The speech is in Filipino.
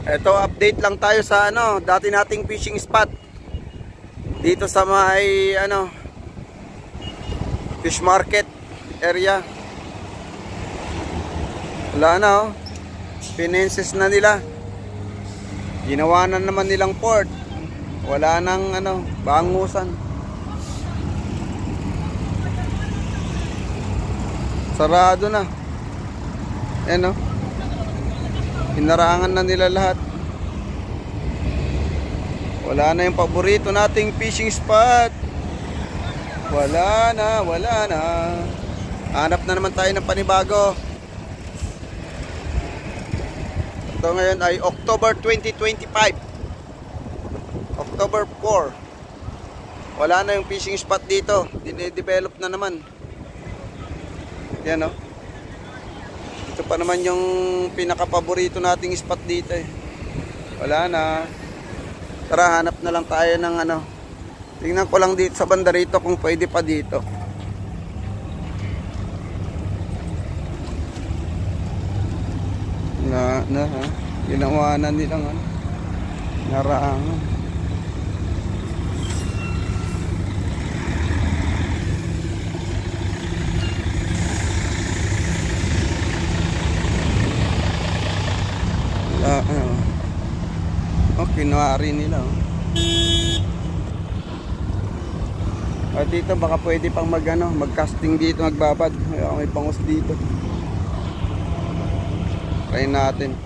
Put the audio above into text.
Ito, update lang tayo sa dati nating fishing spot. Dito sa may fish market area. Wala na Pinenses na nila. Ginawa na naman nilang port. Wala nang bangusan. Sarado na. Hinarangan na nila lahat. Wala na yung paborito nating fishing spot. Wala na. Hanap na naman tayo ng panibago. Ito ngayon ay October 2025. October 4. Wala na yung fishing spot dito. Dinedevelop na naman. Yan Ito pa naman yung pinaka-paborito nating spot dito Wala na. Tara, hanap na lang tayo ng Tingnan ko lang dito sa banda rito kung pwede pa dito. Ginawa na nilang narangan. Kinuha rin nila At dito baka pwede pang mag-casting dito, magbabad. May bangus dito. Try natin.